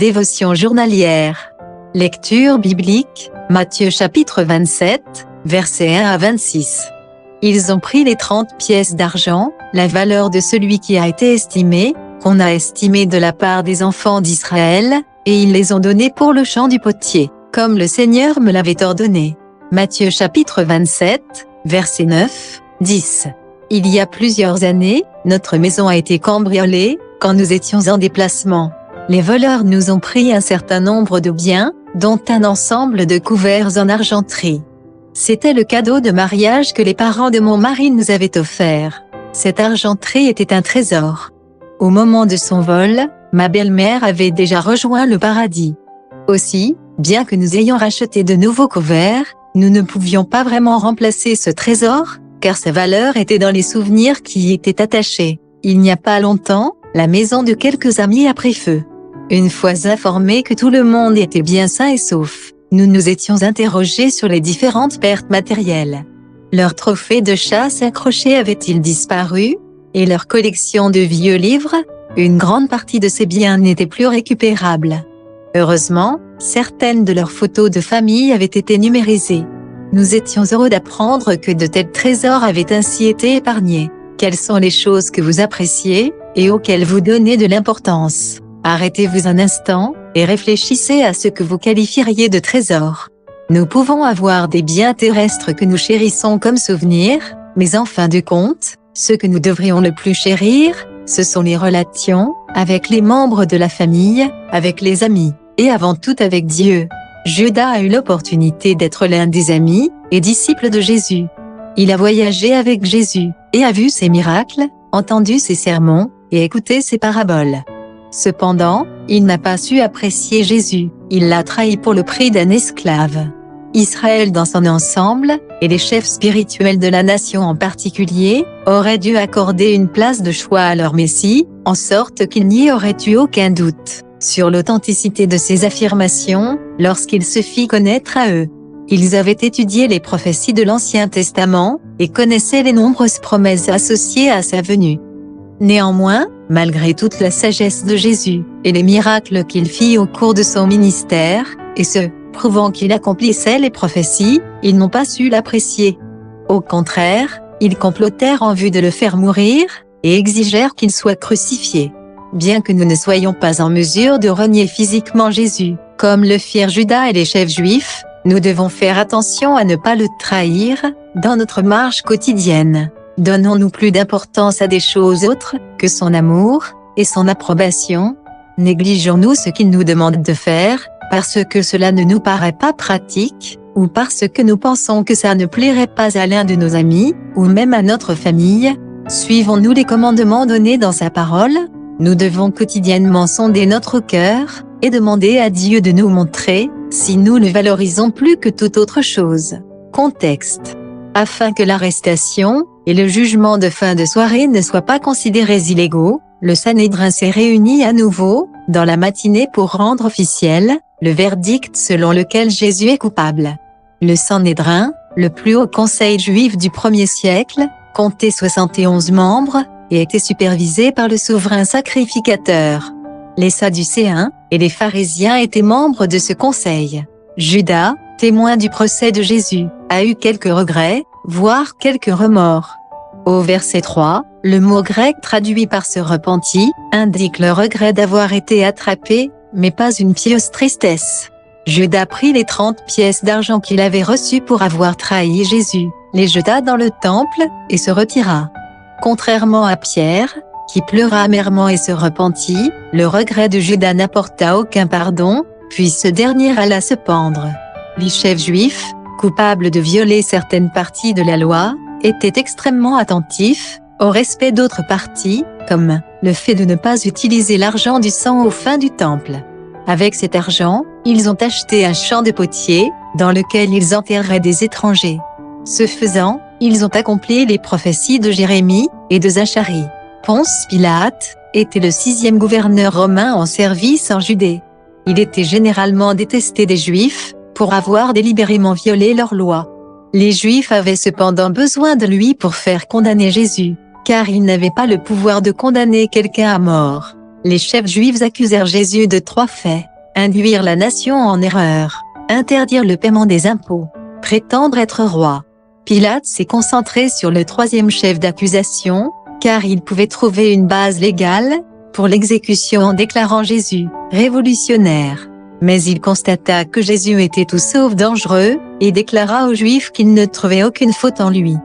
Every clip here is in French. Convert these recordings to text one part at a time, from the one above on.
Dévotion journalière. Lecture biblique, Matthieu chapitre 27, versets 1 à 26. Ils ont pris les 30 pièces d'argent, la valeur de celui qui a été estimé, qu'on a estimé de la part des enfants d'Israël, et ils les ont donnés pour le champ du potier, comme le Seigneur me l'avait ordonné. Matthieu chapitre 27, versets 9, 10. Il y a plusieurs années, notre maison a été cambriolée, quand nous étions en déplacement. Les voleurs nous ont pris un certain nombre de biens, dont un ensemble de couverts en argenterie. C'était le cadeau de mariage que les parents de mon mari nous avaient offert. Cette argenterie était un trésor. Au moment de son vol, ma belle-mère avait déjà rejoint le paradis. Aussi, bien que nous ayons racheté de nouveaux couverts, nous ne pouvions pas vraiment remplacer ce trésor, car sa valeur était dans les souvenirs qui y étaient attachés. Il n'y a pas longtemps, la maison de quelques amis a pris feu. Une fois informés que tout le monde était bien sain et sauf, nous nous étions interrogés sur les différentes pertes matérielles. Leurs trophées de chasse accrochés avaient-ils disparu? Et leur collection de vieux livres? Une grande partie de ces biens n'était plus récupérable. Heureusement, certaines de leurs photos de famille avaient été numérisées. Nous étions heureux d'apprendre que de tels trésors avaient ainsi été épargnés. Quelles sont les choses que vous appréciez, et auxquelles vous donnez de l'importance? Arrêtez-vous un instant, et réfléchissez à ce que vous qualifieriez de trésor. Nous pouvons avoir des biens terrestres que nous chérissons comme souvenirs, mais en fin de compte, ce que nous devrions le plus chérir, ce sont les relations, avec les membres de la famille, avec les amis, et avant tout avec Dieu. Judas a eu l'opportunité d'être l'un des amis, et disciples de Jésus. Il a voyagé avec Jésus, et a vu ses miracles, entendu ses sermons, et écouté ses paraboles. Cependant, il n'a pas su apprécier Jésus, il l'a trahi pour le prix d'un esclave. Israël dans son ensemble, et les chefs spirituels de la nation en particulier, auraient dû accorder une place de choix à leur Messie, en sorte qu'il n'y aurait eu aucun doute sur l'authenticité de ses affirmations, lorsqu'il se fit connaître à eux. Ils avaient étudié les prophéties de l'Ancien Testament, et connaissaient les nombreuses promesses associées à sa venue. Néanmoins, malgré toute la sagesse de Jésus, et les miracles qu'il fit au cours de son ministère, et ce, prouvant qu'il accomplissait les prophéties, ils n'ont pas su l'apprécier. Au contraire, ils complotèrent en vue de le faire mourir, et exigèrent qu'il soit crucifié. Bien que nous ne soyons pas en mesure de renier physiquement Jésus, comme le firent Judas et les chefs juifs, nous devons faire attention à ne pas le trahir, dans notre marche quotidienne. Donnons-nous plus d'importance à des choses autres, que son amour, et son approbation? Négligeons-nous ce qu'il nous demande de faire, parce que cela ne nous paraît pas pratique, ou parce que nous pensons que ça ne plairait pas à l'un de nos amis, ou même à notre famille? Suivons-nous les commandements donnés dans sa parole? Nous devons quotidiennement sonder notre cœur, et demander à Dieu de nous montrer, si nous le valorisons plus que toute autre chose. Contexte. Afin que l'arrestation, et le jugement de fin de soirée ne soient pas considérés illégaux, le Sanhédrin s'est réuni à nouveau, dans la matinée pour rendre officiel, le verdict selon lequel Jésus est coupable. Le Sanhédrin, le plus haut conseil juif du 1er siècle, comptait 71 membres, et était supervisé par le souverain sacrificateur. Les Sadducéens, et les pharisiens étaient membres de ce conseil. Judas, témoin du procès de Jésus, a eu quelques regrets, voire quelques remords. Au verset 3, le mot grec traduit par se repentit, indique le regret d'avoir été attrapé, mais pas une pieuse tristesse. Judas prit les 30 pièces d'argent qu'il avait reçues pour avoir trahi Jésus, les jeta dans le temple, et se retira. Contrairement à Pierre, qui pleura amèrement et se repentit, le regret de Judas n'apporta aucun pardon, puis ce dernier alla se pendre. Les chefs juifs, coupables de violer certaines parties de la loi, étaient extrêmement attentifs au respect d'autres parties, comme le fait de ne pas utiliser l'argent du sang aux fins du temple. Avec cet argent, ils ont acheté un champ de potier, dans lequel ils enterraient des étrangers. Ce faisant, ils ont accompli les prophéties de Jérémie et de Zacharie. Ponce Pilate était le 6e gouverneur romain en service en Judée. Il était généralement détesté des Juifs, pour avoir délibérément violé leur loi. Les Juifs avaient cependant besoin de lui pour faire condamner Jésus, car ils n'avaient pas le pouvoir de condamner quelqu'un à mort. Les chefs juifs accusèrent Jésus de 3 faits: induire la nation en erreur, interdire le paiement des impôts, prétendre être roi. Pilate s'est concentré sur le 3e chef d'accusation, car il pouvait trouver une base légale pour l'exécution en déclarant Jésus révolutionnaire. Mais il constata que Jésus était tout sauf dangereux, et déclara aux Juifs qu'il ne trouvait aucune faute en lui.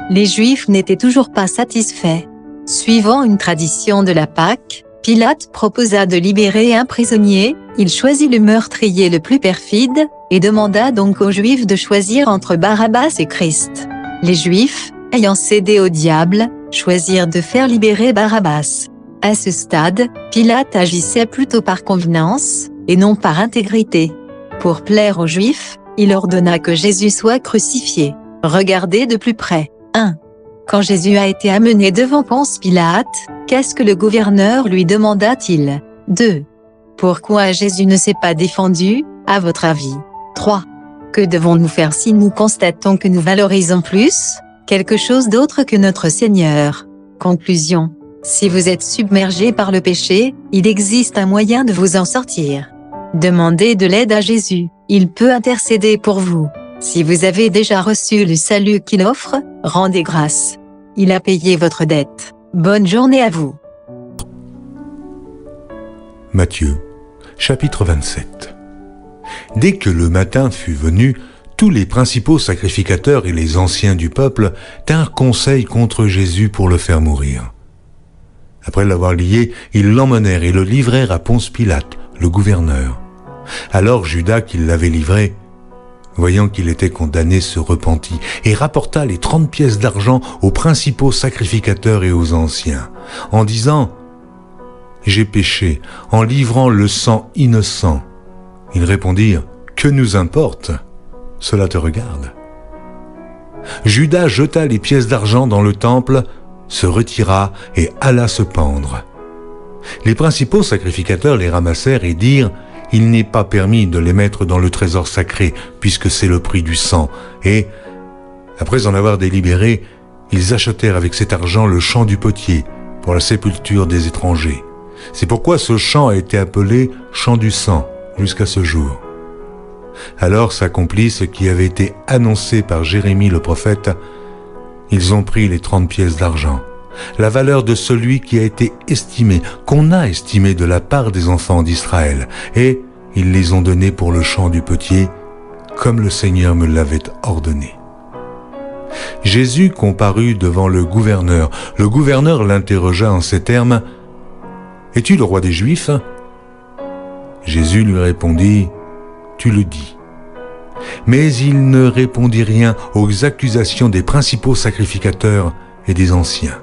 Les Juifs n'étaient toujours pas satisfaits. Suivant une tradition de la Pâque, Pilate proposa de libérer un prisonnier. Il choisit le meurtrier le plus perfide, et demanda donc aux Juifs de choisir entre Barabbas et Christ. Les Juifs, ayant cédé au diable, choisirent de faire libérer Barabbas. À ce stade, Pilate agissait plutôt par convenance, et non par intégrité. Pour plaire aux Juifs, il ordonna que Jésus soit crucifié. Regardez de plus près. 1. Quand Jésus a été amené devant Ponce Pilate, qu'est-ce que le gouverneur lui demanda-t-il? 2. Pourquoi Jésus ne s'est pas défendu, à votre avis? 3. Que devons-nous faire si nous constatons que nous valorisons plus quelque chose d'autre que notre Seigneur? Conclusion. Si vous êtes submergé par le péché, il existe un moyen de vous en sortir. Demandez de l'aide à Jésus, il peut intercéder pour vous. Si vous avez déjà reçu le salut qu'il offre, rendez grâce. Il a payé votre dette. Bonne journée à vous. Matthieu, chapitre 27. Dès que le matin fut venu, tous les principaux sacrificateurs et les anciens du peuple tinrent conseil contre Jésus pour le faire mourir. Après l'avoir lié, ils l'emmenèrent et le livrèrent à Ponce Pilate, le gouverneur. Alors Judas, qui l'avait livré, voyant qu'il était condamné, se repentit et rapporta les 30 pièces d'argent aux principaux sacrificateurs et aux anciens, en disant « J'ai péché en livrant le sang innocent. » Ils répondirent « Que nous importe? Cela te regarde. » Judas jeta les pièces d'argent dans le temple, se retira et alla se pendre. Les principaux sacrificateurs les ramassèrent et dirent « Il n'est pas permis de les mettre dans le trésor sacré, puisque c'est le prix du sang. » Et, après en avoir délibéré, ils achetèrent avec cet argent le champ du potier pour la sépulture des étrangers. C'est pourquoi ce champ a été appelé champ du sang jusqu'à ce jour. Alors s'accomplit ce qui avait été annoncé par Jérémie le prophète. Ils ont pris les 30 pièces d'argent, la valeur de celui qui a été estimé, qu'on a estimé de la part des enfants d'Israël, et ils les ont donnés pour le champ du potier, comme le Seigneur me l'avait ordonné. Jésus comparut devant le gouverneur. Le gouverneur l'interrogea en ces termes: « Es-tu le roi des Juifs ?» Jésus lui répondit: « Tu le dis. » Mais il ne répondit rien aux accusations des principaux sacrificateurs et des anciens.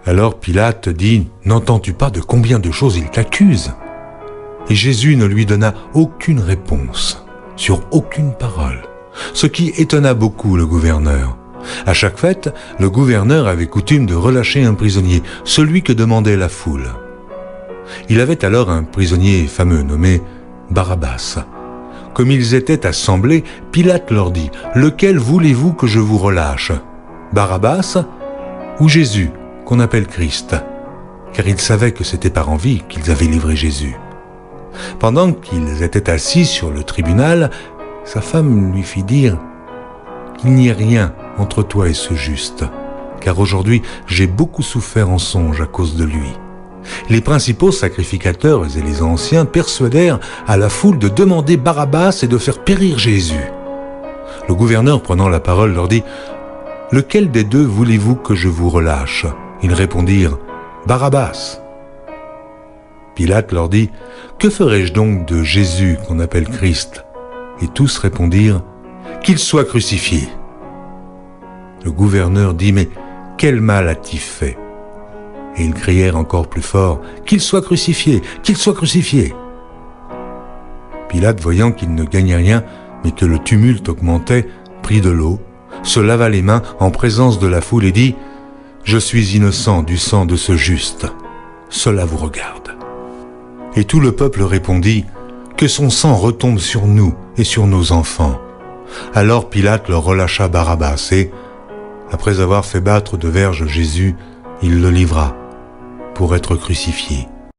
Alors Pilate dit: « N'entends-tu pas de combien de choses il t'accuse ?» Et Jésus ne lui donna aucune réponse, sur aucune parole, ce qui étonna beaucoup le gouverneur. À chaque fête, le gouverneur avait coutume de relâcher un prisonnier, celui que demandait la foule. Il avait alors un prisonnier fameux nommé Barabbas. Comme ils étaient assemblés, Pilate leur dit: « Lequel voulez-vous que je vous relâche, Barabbas ou Jésus, qu'on appelle Christ ?» Car ils savaient que c'était par envie qu'ils avaient livré Jésus. Pendant qu'ils étaient assis sur le tribunal, sa femme lui fit dire: « Il n'y a rien entre toi et ce juste, car aujourd'hui j'ai beaucoup souffert en songe à cause de lui. » Les principaux sacrificateurs et les anciens persuadèrent à la foule de demander Barabbas et de faire périr Jésus. Le gouverneur, prenant la parole, leur dit: « Lequel des deux voulez-vous que je vous relâche ?» Ils répondirent: « Barabbas. » Pilate leur dit: « Que ferai-je donc de Jésus qu'on appelle Christ ?» Et tous répondirent: « Qu'il soit crucifié. » Le gouverneur dit: « Mais quel mal a-t-il fait ?» Et ils crièrent encore plus fort: « Qu'il soit crucifié! Qu'il soit crucifié !» Pilate, voyant qu'il ne gagnait rien, mais que le tumulte augmentait, prit de l'eau, se lava les mains en présence de la foule et dit: « Je suis innocent du sang de ce juste. Cela vous regarde. » Et tout le peuple répondit: « Que son sang retombe sur nous et sur nos enfants. » Alors Pilate leur relâcha Barabbas et, après avoir fait battre de verges Jésus, il le livra pour être crucifié.